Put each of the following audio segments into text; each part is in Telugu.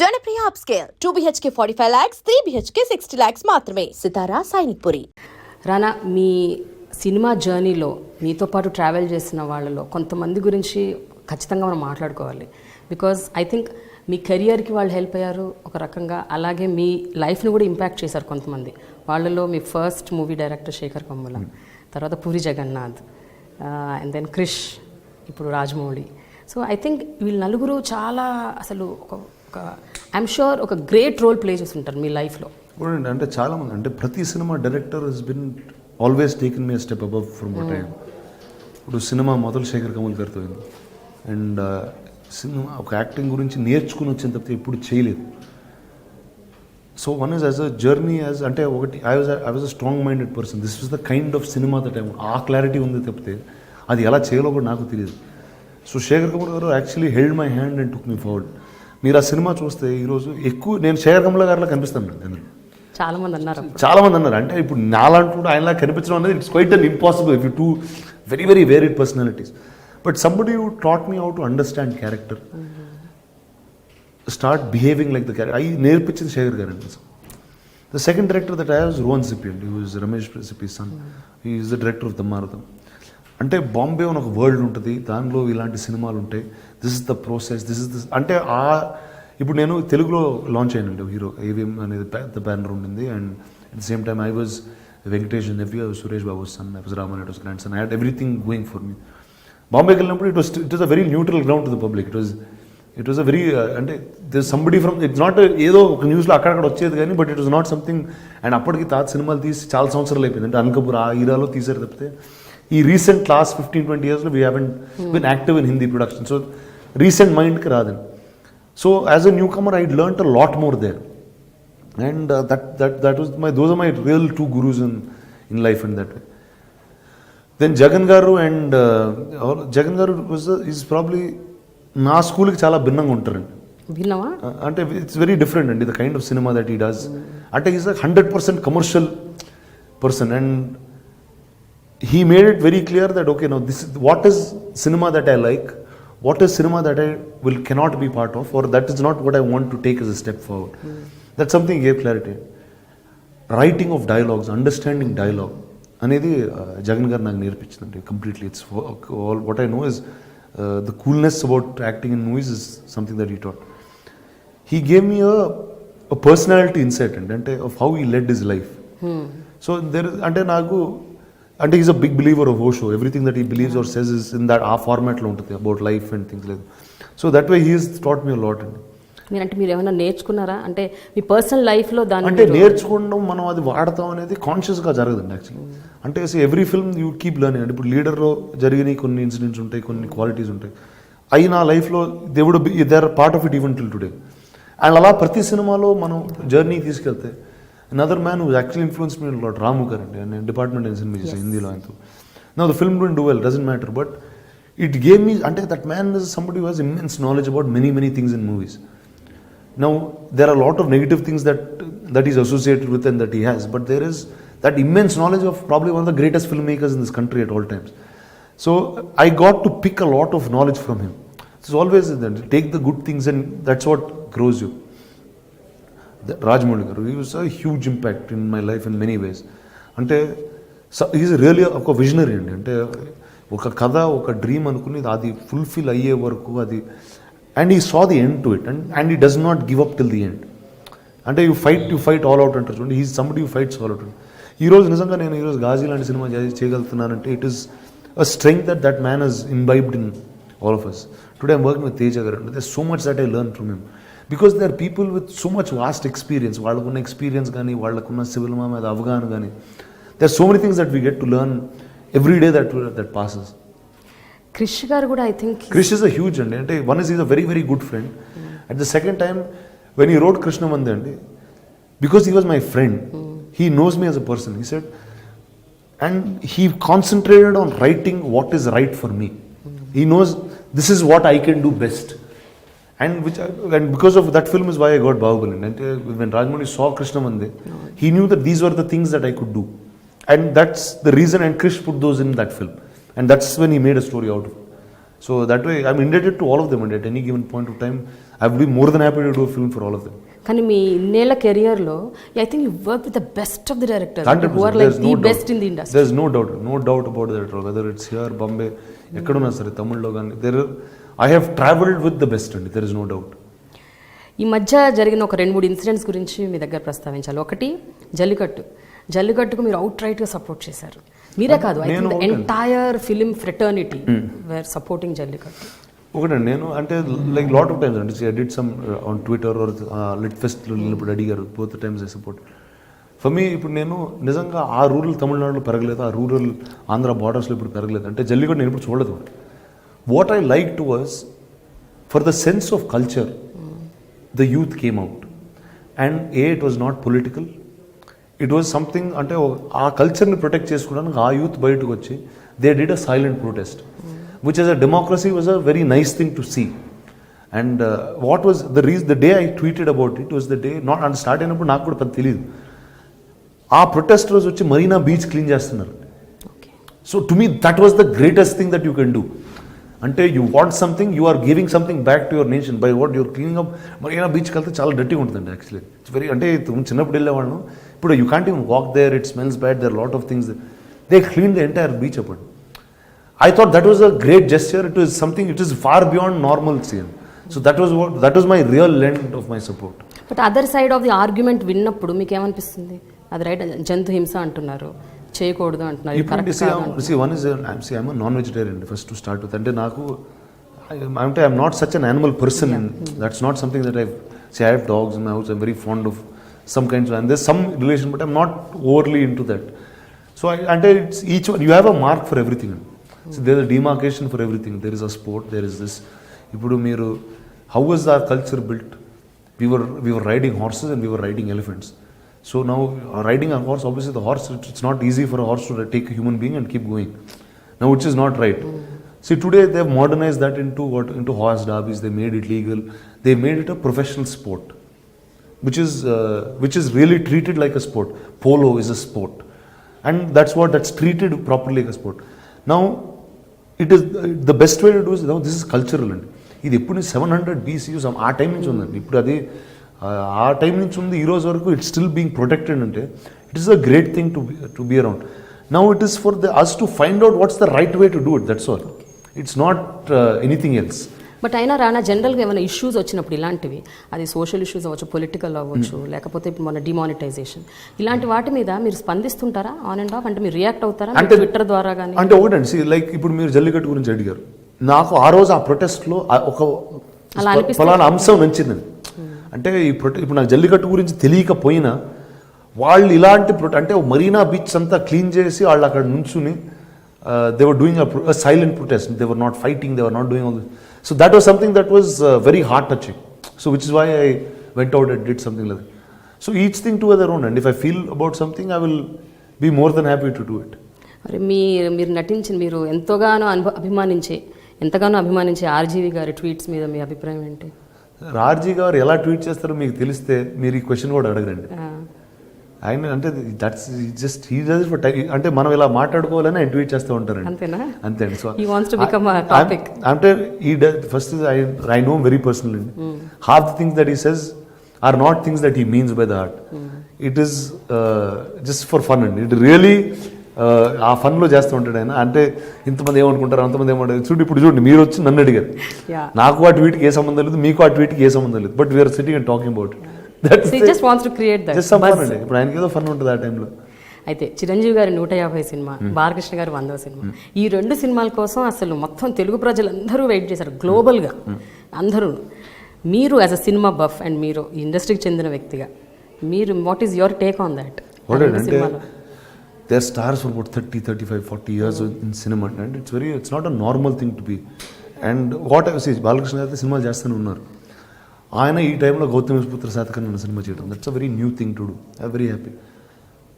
Janapriya upscale 2 BHK 45 lakhs, 3 BHK 60 lakhs మాత్రమే. సితారా సైనిక్పురి. రానా, మీ సినిమా జర్నీలో మీతో పాటు ట్రావెల్ చేసిన వాళ్ళలో కొంతమంది గురించి ఖచ్చితంగా మనం మాట్లాడుకోవాలి. బికాజ్ ఐ థింక్ మీ కెరియర్కి వాళ్ళు హెల్ప్ అయ్యారు ఒక రకంగా, అలాగే మీ లైఫ్ని కూడా ఇంపాక్ట్ చేశారు కొంతమంది. వాళ్ళలో మీ first movie director Shekhar Kammula, తర్వాత పూరి జగన్నాథ్, అండ్ దెన్ క్రిష్, ఇప్పుడు రాజమౌళి. సో ఐ థింక్ వీళ్ళు నలుగురు చాలా అసలు ఒక ఐఎమ్ షూర్ ఒక గ్రేట్ రోల్ ప్లే చేసి ఉంటారు మీ లైఫ్లో. అంటే చాలామంది, అంటే ప్రతి cinema director he's been always taken me step above from what I am. ఇప్పుడు సినిమా మొదలు శేఖర్ కమల్ గారితో అయింది. అండ్ సినిమా ఒక యాక్టింగ్ గురించి నేర్చుకుని వచ్చిన తప్పితే ఎప్పుడు చేయలేదు. So one is as a journey as, అంటే ఒకటి I was a strong minded person. This was the kind of cinema that I'm. ఆ క్లారిటీ ఉంది తప్పితే అది ఎలా చేయాలో కూడా నాకు తెలియదు. సో శేఖర్ కమల్ గారు actually held my hand and took me forward. మీరు ఆ సినిమా చూస్తే ఈరోజు ఎక్కువ నేను శేఖర్ కమల్ గారిలా కనిపిస్తాను. నేను చాలామంది అన్నారు అంటే ఇప్పుడు నాలంటూ ఆయనలా కనిపించడం అనేది it's quite an impossible if you too very very varied personalities. But somebody you taught me how to understand character, start behaving like the character. అవి నేర్పించింది శేఖర్ గారు అండి. The second director that I was Rohan Sippi అండి. He was Ramesh Sippi son. He is the director of దమ్మారథం. అంటే బాంబే అని ఒక వరల్డ్ ఉంటుంది, దానిలో ఇలాంటి సినిమాలు ఉంటాయి. This is the process, this is this. అంటే ఇప్పుడు నేను తెలుగులో లాంచ్ అయినండి హీరో ఏవిఎం అనేది పెద్ద బ్యానర్ ఉండింది. And at the same time I was Venkatesh nephew, I was Suresh Babu son, I was Ramanaidu's grandson. I had everything going for me. బాంబేకి వెళ్ళినప్పుడు it was a very neutral ground to the public. It was a very, అంటే this somebody from, it's not ఏదో ఒక న్యూస్లో అక్కడక్కడ వచ్చేది కానీ, but it was not something. And అప్పటికి తాత సినిమాలు తీసి చాలా సంవత్సరాలు అయిపోయింది. అంటే అనకపూర్ ఆ హీరాలో తీసారు తప్పితే ఈ రీసెంట్ లాస్ట్ 15-20 yearsలో we haven't been active in Hindi production. So recent మైండ్కి రాదండి. So as a newcomer I learned a lot more there. And those are my real two gurus in life in that way. Then Jagan గారు అండ్ జగన్ గారు ఈజ్ ప్రాబ్లీ నా స్కూల్కి చాలా భిన్నంగా ఉంటారండి. భిన్నమా అంటే ఇట్స్ వెరీ డిఫరెంట్ అండి the kind of cinema that he does. అంటే is 100% commercial person. And he made it very clear that okay, now this is what is cinema that I like, what is cinema that I cannot be part of, or that is not what I want to take as a step forward. That's something he gave clarity. Writing of dialogues, understanding dialogue అనేది జగన్ గారు నాకు నేర్పించిందండి completely. It's all what I know is the coolness about acting in movies is something that he taught. He gave me a personality insight అంటే of how he led his life. So there is, అంటే నాకు, అంటే is a big believer of Osho. Everything that he believes are says is in that ఆ ఫార్మాట్లో ఉంటుంది about life and things like. So that way he is taught me lot అండి. మీరు ఏమైనా నేర్చుకున్నారా అంటే మీ పర్సనల్ లైఫ్లో దాన్ని? అంటే నేర్చుకోవడం, మనం అది వాడతాం అనేది కాన్షియస్గా జరగదండి యాక్చువల్లీ. అంటే every film you keep learning. అంటే ఇప్పుడు లీడర్లో జరిగిన కొన్ని ఇన్సిడెంట్స్ ఉంటాయి, కొన్ని క్వాలిటీస్ ఉంటాయి, అవి నా లైఫ్లో they would be they are part of it even till today. And అలా ప్రతి సినిమాలో మనం జర్నీ తీసుకెళ్తే another man who actually influenced me a lot, Ramu Karandi, and department in cinema Hindi lo antu. Now the film didn't do well, doesn't matter, but it gave me, ante that man is somebody who has immense knowledge about many things in movies. Now there are a lot of negative things that he's associated with and that he has, but there is that immense knowledge of probably one of the greatest filmmakers in this country at all times. So I got to pick a lot of knowledge from him. It's always that take the good things and that's what grows you. Rajamouli గారు, he was a huge impact in my life in many ways. అంటే ఈజ్ రియల్లీ ఒక విజనరీ అండి. అంటే ఒక కథ, ఒక డ్రీమ్ అనుకుని అది ఫుల్ఫిల్ అయ్యే వరకు అది, and he saw the end to it and he does not give up till the end. అంటే యూ ఫైట్ ఆల్ అవుట్ అంటారు చూడండి, he's somebody you fights all out. ఈరోజు నిజంగా నేను ఈరోజు గాజీ లాంటి సినిమా చేయగలుగుతున్నానంటే it is a strength that man has imbibed in all of us. Today I'm working with Teja garu. They so much that I learn from him. Because they are people with so much vast experience. వాళ్ళకున్న ఎక్స్పీరియన్స్ కానీ, వాళ్ళకున్న సినిమా మీద అవగాహన కానీ, they are so many things that we get to learn every day that passes. Krish garu కూడా I think Krish is a huge అండి. అంటే one is a very very good friend. At the second time when he rode కృష్ణమంది అండి, because he was my friend, he knows me as a person, he said, and he concentrated on writing what is right for me. He knows this is what I can do best. And because of that film is why I got Bahubali. And when Rajmouli saw Krishnamandi, he knew that these were the things that I could do. And that's the reason, and Krish put those in that film. And that's when he made a story out of it. So that way, I'm indebted to all of them. And at any given point of time, I would be more than happy to do film for all of them. కానీ మీ ఇన్నేళ్ల కెరియర్లో I think you work with the best of the directors who are like the best in the industry. There is no doubt about that. Whether it's here Bombay ఎక్కడున్నా సరే తమిళ్లో కానీ I have travelled with the best అండి. There is no doubt. ఈ మధ్య జరిగిన ఒక 2-3 ఇన్సిడెంట్స్ గురించి మీ దగ్గర ప్రస్తావించాలి. ఒకటి జల్లికట్టుకు మీరు అవుట్ రైట్గా సపోర్ట్ చేశారు. మీరే కాదు, I think the entire film fraternity were supporting Jallikattu. ఒకటండి, నేను అంటే లైక్ లాట్ ఆఫ్ టైమ్స్ అండి I did some on Twitter or lit ఫెస్ట్లో ఇప్పుడు అడిగారు, both times I support. For me ఇప్పుడు నేను నిజంగా ఆ రూరల్ తమిళనాడులో పెరగలేదు, ఆ రూరల్ ఆంధ్ర బార్డర్స్లో ఇప్పుడు పెరగలేదు. అంటే జల్లికట్టు నేను ఇప్పుడు చూడలేదు. What I like to was for the sense of culture the youth came out, and it was not political, it was something అంటే ఆ కల్చర్ని ప్రొటెక్ట్ చేసుకోవడానికి ఆ యూత్ బయటకు వచ్చి they did a silent protest which as a democracy was a very nice thing to see. And what was the day I tweeted about it was the day not అంటే స్టార్ట్ అయినప్పుడు నాకు కూడా పెద్ద తెలియదు. ఆ ప్రొటెస్ట్ రోజు వచ్చి మరీనా బీచ్ క్లీన్ చేస్తున్నారు. So to me that was the greatest thing that you can do. అంటే you want something, you are giving something back to your nation by what your cleaning up. Marina బీచ్కి వెళ్తే చాలా డర్టీగా ఉంటుందండి యాక్చువల్లీ. ఇట్స్ వెరీ అంటే చిన్నప్పుడు వెళ్ళేవాళ్ళను, ఇప్పుడు you can't even walk there, it smells bad, there lot of things. They clean the entire beach అప్పుడు. I thought that was a great gesture. It was something, it is far beyond normalcy. So that was my real lend of my support. But other side of the argument విన్నప్పుడు మీకు ఏమనిపిస్తుంది? అది రైట్, జంతు హింస అంటున్నారు, చేయకూడదు అంటున్నారు. One is I'm a non-vegetarian first to start with. అంటే నాకు I'm not such an animal person. That's not something that I have dogs in my house. I'm very fond of some kinds of, and there's some relation, but I'm not overly into that. So it's each one, you have a mark for everything. So there's a demarcation for everything. There is a sport, there is this. Ipudu meeru, how was our culture built? We were riding horses and we were riding elephants. So now riding a horse, obviously the horse, it's not easy for a horse to take a human being and keep going. Now which is not right. See, today they have modernized that into horse derbies. They made it legal. They made it a professional sport, which is really treated like a sport. Polo is a sport, and that's treated properly like a sport. Now it is the best way to do is, now this is cultural అండి. ఇది ఎప్పుడు 700 BC ఆ టైం నుంచి ఉందండి. ఇప్పుడు అది ఆ టైం నుంచి ఉంది, ఈ రోజు వరకు ఇట్స్ స్టిల్ బీయింగ్ ప్రొటెక్టెడ్. అంటే it is a great thing to be around. Now it is for us to find out what's the right way to do it, that's all. It's not anything else. But అయినా రానా, జనరల్గా ఏమైనా ఇష్యూస్ వచ్చినప్పుడు ఇలాంటివి, అది సోషల్ ఇష్యూస్ అవ్వచ్చు, పొలిటికల్ అవ్వచ్చు, లేకపోతే ఇప్పుడు మన డిమానిటైజేషన్, ఇలాంటి వాటి మీద మీరు స్పందిస్తుంటారా ఆన్ అండ్ ఆఫ్? అంటే మీరు రియాక్ట్ అవుతారా ట్విట్టర్ ద్వారా కానీ? అంటే ఒకటండి, లైక్ ఇప్పుడు మీరు జల్లికట్టు గురించి అడిగారు, నాకు ఆ రోజు ఆ ప్రొటెస్ట్లో ఒక ఫలానా అంశం నచ్చిందండి. అంటే ఇప్పుడు నాకు జల్లికట్టు గురించి తెలియకపోయినా వాళ్ళు ఇలాంటి అంటే మరీనా బీచ్ అంతా క్లీన్ చేసి వాళ్ళు అక్కడ నుంచుని they were doing a silent protest. They were not fighting, they were not doing all this. So that was something that was very heart touching. So which is why I went out and did something like that. So each thing to their own, and if I feel about something, I will be more than happy to do it. మరి మీరు నటించిన, మీరు ఎంతగానో అభిమానించే ఆర్జీవి గారి ట్వీట్స్ మీద మీ అభిప్రాయం ఏంటి? ఆర్జీ గారు ఎలా ట్వీట్ చేస్తారో మీకు తెలిస్తే మీరు ఈ క్వశ్చన్ కూడా అడగరండి. ఆయన అంటే that's just he does for time. అంటే మనం ఇలా మాట్లాడుకోవాలని ఆయన ట్వీట్ చేస్తూ ఉంటారండి, అంతే అండి. సో అంటే ఈ first I know very personal అండి. Half the things that he says are not things that he means by the heart. It is just for fun అండి. ఇట్ రియలీ ఆ ఫన్లో చేస్తూ ఉంటాడు ఆయన. అంటే ఇంతమంది ఏమనుకుంటారు, అంతమంది ఏమంటారు. చూడండి మీరు వచ్చి నన్ను అడిగారు, నాకు ఆ ట్వీట్కి ఏ సంబంధం లేదు, మీకు ఆ ట్వీట్కి ఏ సంబంధం లేదు, but we're sitting and talking about it. ఇప్పుడు ఆయనకి ఏదో ఫన్ ఉంటుంది ఆ టైంలో. అయితే చిరంజీవి గారి 150 సినిమా, బాలకృష్ణ గారి 100వ సినిమా, ఈ 2 సినిమాల కోసం అసలు మొత్తం తెలుగు ప్రజలందరూ వెయిట్ చేశారు గ్లోబల్గా అందరూ. మీరు as a cinema buff and మీరు ఇండస్ట్రీకి చెందిన వ్యక్తిగా, మీరు what is your take on that? They are stars for about 30, 35, 40 years in cinema, and it's not a normal thing to be. And what I see, Balakrishna గారు సినిమాలు చేస్తూనే ఉన్నారు. ఆయన ఈ టైంలో గౌతమిపుత్ర శాతకర్ణి సినిమా చేయడం, that's a very new thing to do. I very happy.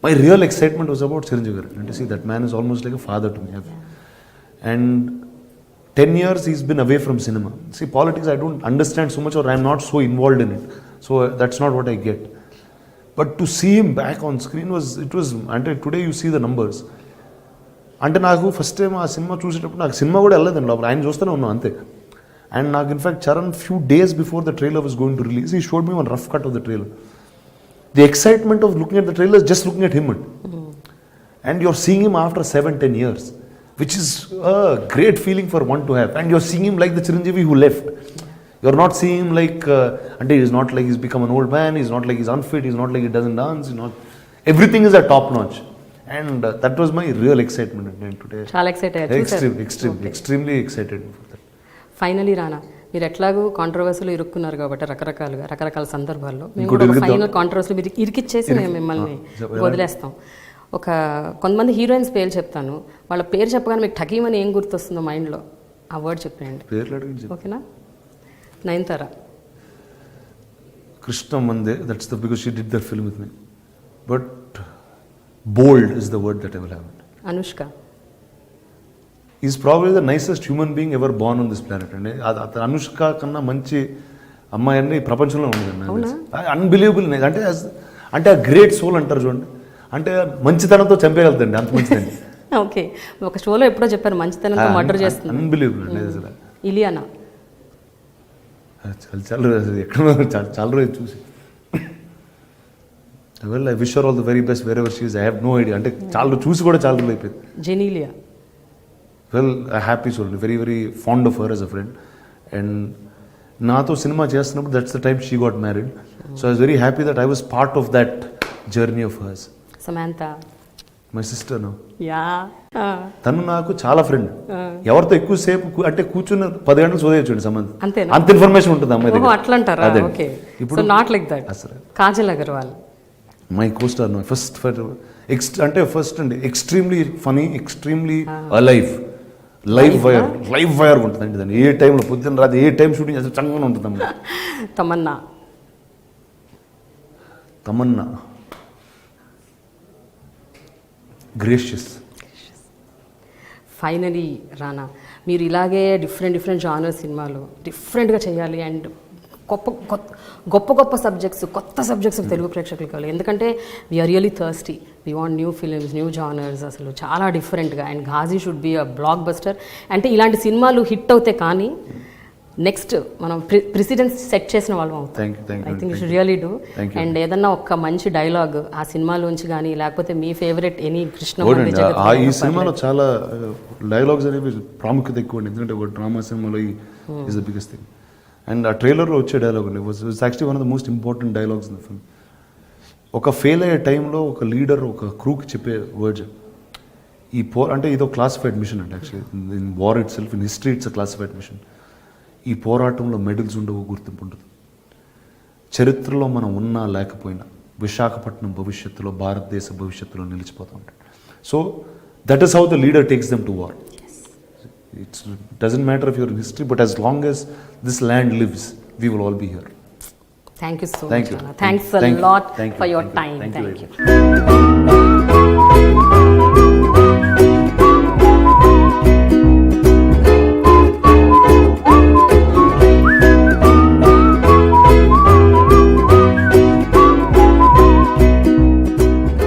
My real excitement was about Chiranjeevi గారు. అంటే see that man is almost like a father to me. And 10 years he's been away from cinema. See, politics I don't understand so much, or I'm not so involved in it. So that's not what I get. But to see him back on screen was అంటే today you see the numbers. అంటే నాకు ఫస్ట్ టైం ఆ సినిమా చూసేటప్పుడు నాకు సినిమా కూడా వెళ్ళలేదండి లోపల, ఆయన చూస్తూనే ఉన్నాం అంతే. అండ్ నాకు in fact Charan few days before the trailer was going to release he showed me one rough cut of the trailer. The excitement of looking at the trailer just looking at him and you're seeing him after 7-10 years, which is a great feeling for one to have, and you're seeing him like the Chiranjeevi who left. You're not seeing him like and he's not like he's become an old man, he's not like he's unfit, he's not like he doesn't dance, he's not, everything is at top notch, and that was my real excitement today. చాలా ఎక్సైట్ అయ్యారు. Extremely excited for that. Finally రానా, మీరు ఎట్లాగూ కాంట్రవర్సీలో ఇరుక్కున్నారు కాబట్టి రకరకాల సందర్భాల్లో మేము కూడా ఫైనల్ కాంట్రవర్సీలో మీరు ఇరికిచ్చేసి మేము మిమ్మల్ని వదిలేస్తాం. కొంతమంది హీరోయిన్స్ పేరు చెప్తాను, వాళ్ళ పేరు చెప్పగానే మీకు ఠకీమని ఏం గుర్తొస్తుందో మైండ్లో ఆ వర్డ్ చెప్పండి. ఓకేనా? నయనతార, కృష్ణ మందే, that's the because she did that film with me, but bold is the word that I will have. Anushka is probably the nicest human being ever Born on this planet అండి. అనుష్క కన్నా మంచి అమ్మాయి అన్ని ప్రపంచంలో ఉండదండి. అన్బిలీవబుల్. అంటే ఆ గ్రేట్ సోల్ అంటారు చూడండి, అంటే మంచితనంతో చంపేయగలుగుతండి, అంత మంచిదండి. ఓకే, ఒక షోలో ఎప్పుడో చెప్పారు మంచితనంతో మర్డర్ చేస్తుంది. అన్బిలీవబుల్ అండి అసలు. ఇలియానా చాలా రోజు చూసి well I wish her all the very best wherever she is. I have no idea, అంటే చాలా చూసి కూడా చాలా రోజులు అయిపోయింది. Genelia, well I happy soul, very very fond of her as a friend, and నాతో సినిమా చేస్తున్నప్పుడు that's the time she got married, so I was very happy that I was part of that journey of hers. Samantha, my sister. Yeah, తను నాకు చాలా ఫ్రెండ్. ఎవరితో ఎక్కువసేపు అంటే కూర్చున్న 10 గంటలు చదివేయచ్చు సంబంధం, అంత ఇన్ఫర్మేషన్ ఉంటుంది అమ్మాయి దగ్గర. అట్లా అంటారా? ఓకే, ఇప్పుడు not like that. Kajal Aggarwal, my costar. అంటే ఫస్ట్ అండి extremely funny, extremely alive, live wire ఉంటుందండి దాన్ని. ఏ టైంలో పొద్దున్న రాత్రి ఏ టైం షూటింగ్ చేస్తే చక్కగా ఉంటుంది అమ్మాయి. తమన్నా గ్రేషియస్. ఫైనలీ రానా, మీరు ఇలాగే డిఫరెంట్ జానర్ సినిమాలు డిఫరెంట్గా చేయాలి, అండ్ గొప్ప సబ్జెక్ట్స్, కొత్త సబ్జెక్ట్స్ తెలుగు ప్రేక్షకులు కావాలి. ఎందుకంటే we're really thirsty, we want new films, new genres, అసలు చాలా డిఫరెంట్గా. And Ghazi should be a blockbuster. అంటే ఇలాంటి సినిమాలు హిట్ అవుతాయి, కానీ నెక్స్ట్ మనం ప్రెసిడెన్స్ సెట్ చేసిన వాళ్ళం అవుతాం. I think you should really do. And ఏదన్నా ఒక మంచి డైలాగ్ ఆ సినిమాలోంచి కానీ, లేకపోతే మీ ఫేవరెట్ ఎనీ కృష్ణ. ఈ సినిమాలో చాలా డైలాగ్స్ అనేవి ప్రాముఖ్యత ఎక్కువ అండి, ఎందుకంటే ఒక డ్రామా సినిమాలో is the biggest thing. And ఆ ట్రైలర్లో వచ్చే డైలాగ్ అండి was actually one of the most important dialogues in the film. ఒక ఫెయిల్ అయ్యే టైంలో ఒక లీడర్ ఒక క్రూకి చెప్పే వర్డ్స్, అంటే ఇదో క్లాసిఫైడ్ మిషన్ అండి. Actually in war itself, in history it's a classified mission. ఈ పోరాటంలో మెడల్స్ ఉండవు, గుర్తింపు ఉండదు. చరిత్రలో మనం ఉన్నా లేకపోయినా విశాఖపట్నం భవిష్యత్తులో, భారతదేశ భవిష్యత్తులో నిలిచిపోతూ ఉంటాడు. So that is how the leader takes them to war. It doesn't matter if you're in history, but as long as this land lives, we will all be here. Thank you so much. Thanks a lot for your time. Thank you.